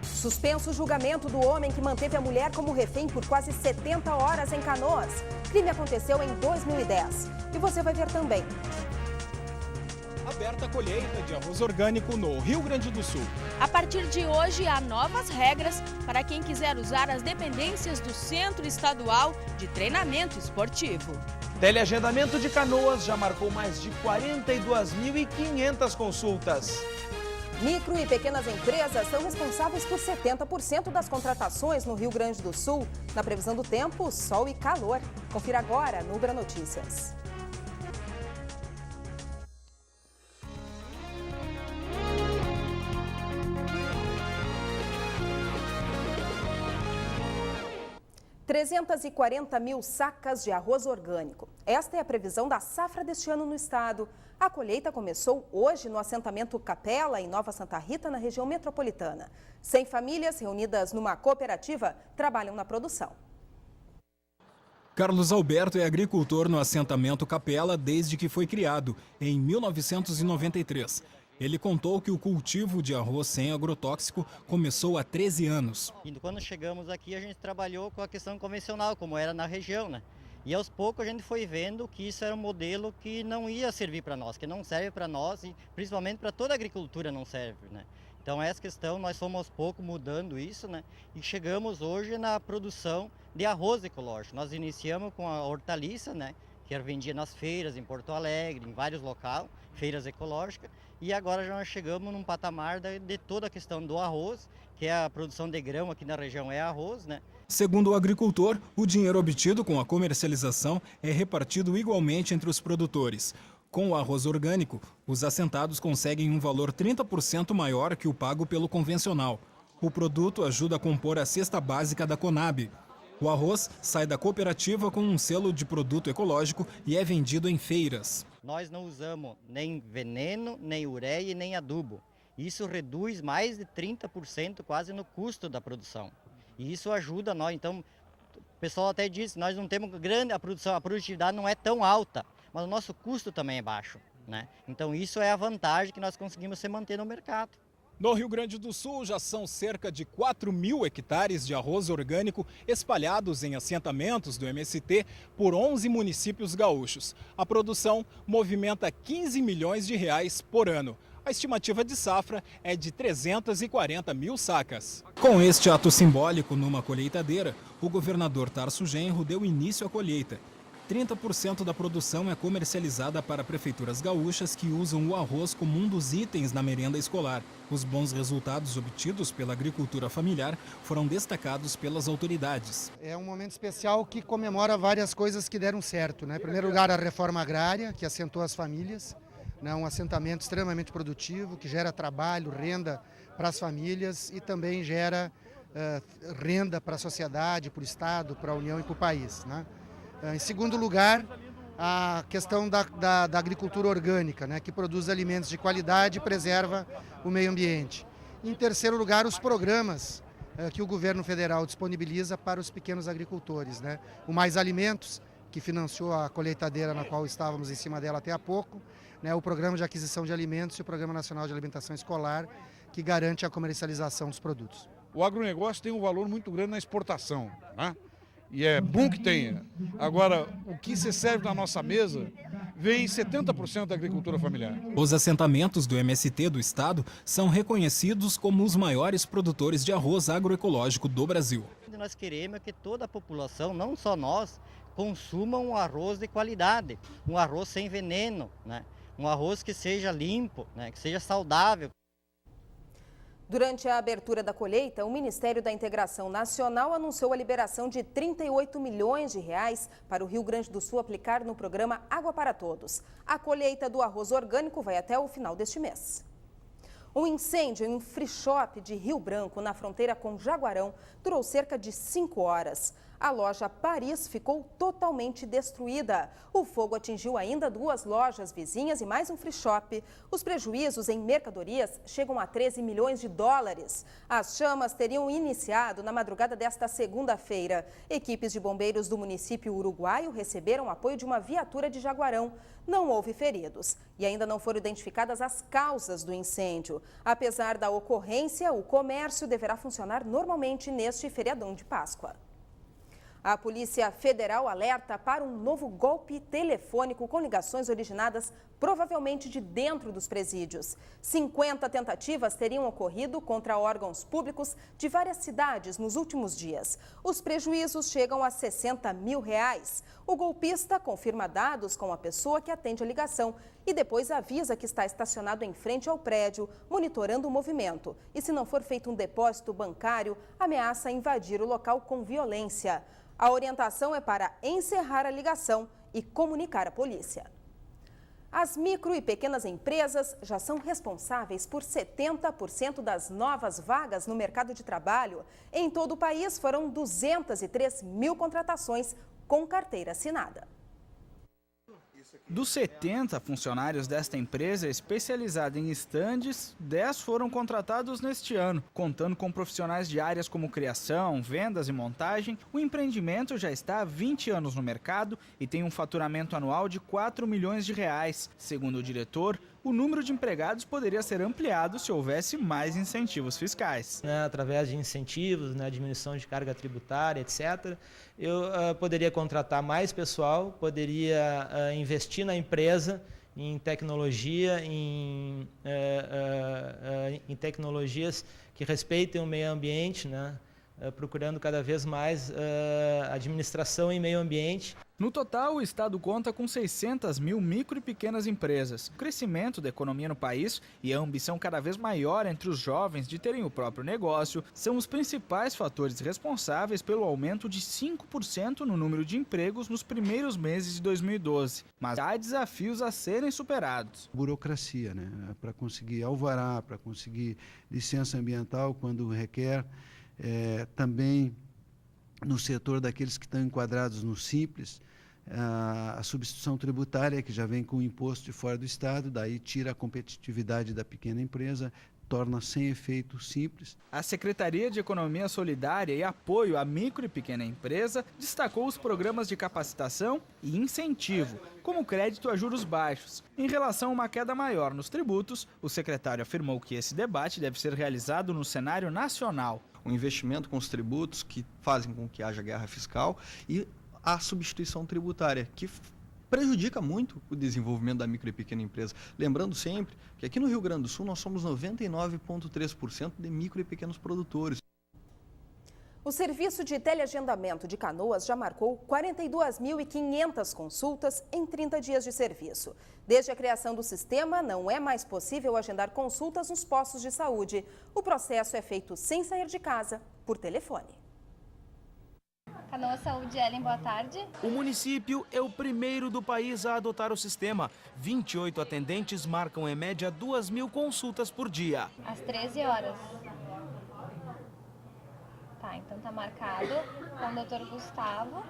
Suspenso o julgamento do homem que manteve a mulher como refém por quase 70 horas em Canoas. Crime aconteceu em 2010. E você vai ver também. Aberta a colheita de arroz orgânico no Rio Grande do Sul. A partir de hoje, há novas regras para quem quiser usar as dependências do Centro Estadual de Treinamento Esportivo. Teleagendamento de Canoas já marcou mais de 42.500 consultas. Micro e pequenas empresas são responsáveis por 70% das contratações no Rio Grande do Sul. Na previsão do tempo, sol e calor. Confira agora no Ubra Notícias. $340 mil sacas de arroz orgânico. Esta é a previsão da safra deste ano no estado. A colheita começou hoje no assentamento Capela, em Nova Santa Rita, na região metropolitana. 100 famílias reunidas numa cooperativa trabalham na produção. Carlos Alberto é agricultor no assentamento Capela desde que foi criado, em 1993. Ele contou que o cultivo de arroz sem agrotóxico começou há 13 anos. E quando chegamos aqui, a gente trabalhou com a questão convencional, como era na região, né? E aos poucos a gente foi vendo que isso era um modelo que não ia servir para nós, que não serve para nós e principalmente para toda a agricultura não serve, né? Então essa questão, nós fomos aos poucos mudando isso, né? E chegamos hoje na produção de arroz ecológico. Nós iniciamos com a hortaliça, né? Que era vendida nas feiras em Porto Alegre, em vários locais, feiras ecológicas. E agora já nós chegamos num patamar de toda a questão do arroz, que é a produção de grão aqui na região é arroz, né? Segundo o agricultor, o dinheiro obtido com a comercialização é repartido igualmente entre os produtores. Com o arroz orgânico, os assentados conseguem um valor 30% maior que o pago pelo convencional. O produto ajuda a compor a cesta básica da Conab. O arroz sai da cooperativa com um selo de produto ecológico e é vendido em feiras. Nós não usamos nem veneno, nem ureia e nem adubo. Isso reduz mais de 30% quase no custo da produção. E isso ajuda nós. Então, o pessoal até diz, nós não temos grande a produtividade não é tão alta, mas o nosso custo também é baixo, né? Então isso é a vantagem que nós conseguimos se manter no mercado. No Rio Grande do Sul já são cerca de 4.000 hectares de arroz orgânico espalhados em assentamentos do MST por 11 municípios gaúchos. A produção movimenta 15 milhões de reais por ano. A estimativa de safra é de 340 mil sacas. Com este ato simbólico numa colheitadeira, o governador Tarso Genro deu início à colheita. 30% da produção é comercializada para prefeituras gaúchas que usam o arroz como um dos itens na merenda escolar. Os bons resultados obtidos pela agricultura familiar foram destacados pelas autoridades. É um momento especial que comemora várias coisas que deram certo, né? Em primeiro lugar, a reforma agrária, que assentou as famílias, né? Um assentamento extremamente produtivo, que gera trabalho, renda para as famílias e também gera renda para a sociedade, para o Estado, para a União e para o país, né? Em segundo lugar, a questão da agricultura orgânica, né, que produz alimentos de qualidade e preserva o meio ambiente. Em terceiro lugar, os programas que o governo federal disponibiliza para os pequenos agricultores, né? O Mais Alimentos, que financiou a colheitadeira na qual estávamos em cima dela até há pouco, né, o Programa de Aquisição de Alimentos e o Programa Nacional de Alimentação Escolar, que garante a comercialização dos produtos. O agronegócio tem um valor muito grande na exportação, né? E é bom que tenha. Agora, o que se serve na nossa mesa vem 70% da agricultura familiar. Os assentamentos do MST do estado são reconhecidos como os maiores produtores de arroz agroecológico do Brasil. Nós queremos que toda a população, não só nós, consuma um arroz de qualidade, um arroz sem veneno, né? Um arroz que seja limpo, né? Que seja saudável. Durante a abertura da colheita, o Ministério da Integração Nacional anunciou a liberação de 38 milhões de reais para o Rio Grande do Sul aplicar no programa Água para Todos. A colheita do arroz orgânico vai até o final deste mês. Um incêndio em um free shop de Rio Branco, na fronteira com Jaguarão, durou cerca de 5 horas. A loja Paris ficou totalmente destruída. O fogo atingiu ainda 2 lojas vizinhas e mais um free shop. Os prejuízos em mercadorias chegam a 13 milhões de dólares. As chamas teriam iniciado na madrugada desta segunda-feira. Equipes de bombeiros do município uruguaio receberam apoio de uma viatura de Jaguarão. Não houve feridos e ainda não foram identificadas as causas do incêndio. Apesar da ocorrência, o comércio deverá funcionar normalmente neste feriadão de Páscoa. A Polícia Federal alerta para um novo golpe telefônico com ligações originadas provavelmente de dentro dos presídios. 50 tentativas teriam ocorrido contra órgãos públicos de várias cidades nos últimos dias. Os prejuízos chegam a R$60 mil. O golpista confirma dados com a pessoa que atende a ligação e depois avisa que está estacionado em frente ao prédio, monitorando o movimento. E se não for feito um depósito bancário, ameaça invadir o local com violência. A orientação é para encerrar a ligação e comunicar à polícia. As micro e pequenas empresas já são responsáveis por 70% das novas vagas no mercado de trabalho. Em todo o país foram 203 mil contratações com carteira assinada. Dos 70 funcionários desta empresa especializada em estandes, 10 foram contratados neste ano. Contando com profissionais de áreas como criação, vendas e montagem, o empreendimento já está há 20 anos no mercado e tem um faturamento anual de R$4 milhões. Segundo o diretor, o número de empregados poderia ser ampliado se houvesse mais incentivos fiscais. Através de incentivos, diminuição de carga tributária, etc., eu poderia contratar mais pessoal, poderia investir na empresa em tecnologia, em tecnologias que respeitem o meio ambiente, procurando cada vez mais administração em meio ambiente. No total, o estado conta com 600 mil micro e pequenas empresas. O crescimento da economia no país e a ambição cada vez maior entre os jovens de terem o próprio negócio são os principais fatores responsáveis pelo aumento de 5% no número de empregos nos primeiros meses de 2012. Mas há desafios a serem superados. Burocracia, para conseguir alvará, para conseguir licença ambiental quando requer, também no setor daqueles que estão enquadrados no Simples, a substituição tributária, que já vem com o imposto de fora do Estado, daí tira a competitividade da pequena empresa, torna sem efeito simples. A Secretaria de Economia Solidária e Apoio à Micro e Pequena Empresa destacou os programas de capacitação e incentivo, como crédito a juros baixos. Em relação a uma queda maior nos tributos, o secretário afirmou que esse debate deve ser realizado no cenário nacional. O investimento com os tributos que fazem com que haja guerra fiscal e a substituição tributária, que prejudica muito o desenvolvimento da micro e pequena empresa. Lembrando sempre que aqui no Rio Grande do Sul nós somos 99,3% de micro e pequenos produtores. O serviço de teleagendamento de Canoas já marcou 42.500 consultas em 30 dias de serviço. Desde a criação do sistema, não é mais possível agendar consultas nos postos de saúde. O processo é feito sem sair de casa, por telefone. Canoas Saúde, Ellen, boa tarde. O município é o primeiro do país a adotar o sistema. 28 atendentes marcam em média 2.000 consultas por dia. Às 13 horas. Tá, então tá marcado com o Dr. Gustavo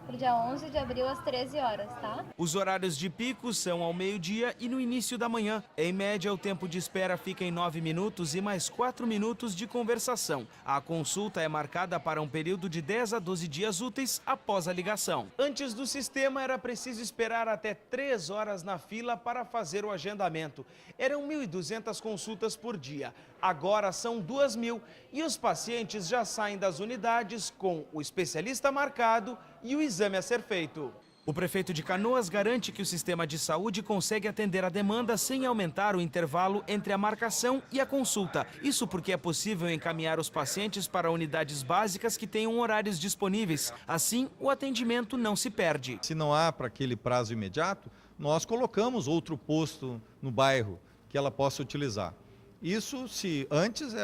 pro dia 11 de abril às 13 horas, tá? Os horários de pico são ao meio-dia e no início da manhã. Em média, o tempo de espera fica em 9 minutos e mais 4 minutos de conversação. A consulta é marcada para um período de 10 a 12 dias úteis após a ligação. Antes do sistema, era preciso esperar até 3 horas na fila para fazer o agendamento. Eram 1.200 consultas por dia. Agora são 2.000 e os pacientes já saem das unidades com o especialista marcado e o exame a ser feito. O prefeito de Canoas garante que o sistema de saúde consegue atender a demanda sem aumentar o intervalo entre a marcação e a consulta. Isso porque é possível encaminhar os pacientes para unidades básicas que tenham horários disponíveis. Assim, o atendimento não se perde. Se não há para aquele prazo imediato, nós colocamos outro posto no bairro que ela possa utilizar. Isso se antes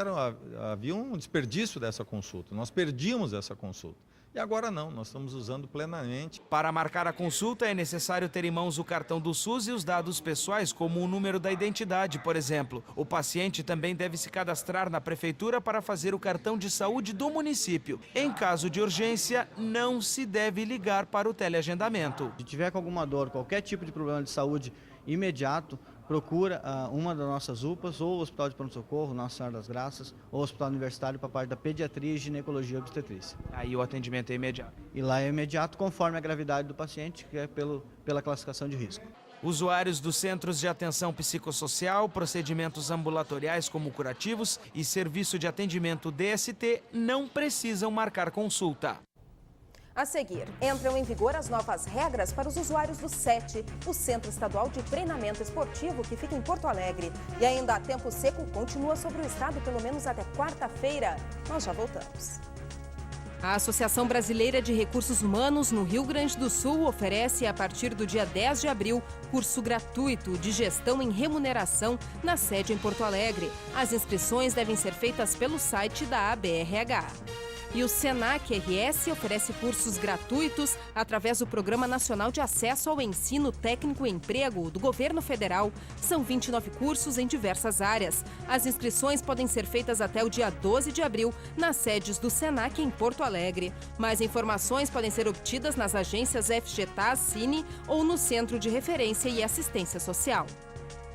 havia um desperdício dessa consulta, nós perdíamos essa consulta. e agora não, nós estamos usando plenamente. Para marcar a consulta é necessário ter em mãos o cartão do SUS e os dados pessoais, como o número da identidade, por exemplo. O paciente também deve se cadastrar na prefeitura para fazer o cartão de saúde do município. Em caso de urgência, não se deve ligar para o teleagendamento. Se tiver com alguma dor, qualquer tipo de problema de saúde imediato, procura uma das nossas UPAs, ou o Hospital de Pronto-Socorro, Nossa Senhora das Graças, ou o Hospital Universitário para a parte da pediatria, ginecologia e obstetrícia. Aí o atendimento é imediato? E lá é imediato conforme a gravidade do paciente, que é pela classificação de risco. Usuários dos centros de atenção psicossocial, procedimentos ambulatoriais como curativos e serviço de atendimento DST não precisam marcar consulta. A seguir, entram em vigor as novas regras para os usuários do SET, o Centro Estadual de Treinamento Esportivo, que fica em Porto Alegre. E ainda a tempo seco continua sobre o estado pelo menos até quarta-feira. Nós já voltamos. A Associação Brasileira de Recursos Humanos no Rio Grande do Sul oferece, a partir do dia 10 de abril, curso gratuito de gestão em remuneração na sede em Porto Alegre. As inscrições devem ser feitas pelo site da ABRH. E o Senac RS oferece cursos gratuitos através do Programa Nacional de Acesso ao Ensino Técnico e Emprego do Governo Federal. São 29 cursos em diversas áreas. As inscrições podem ser feitas até o dia 12 de abril nas sedes do Senac em Porto Alegre. Mais informações podem ser obtidas nas agências FGTAS, Cine ou no Centro de Referência e Assistência Social.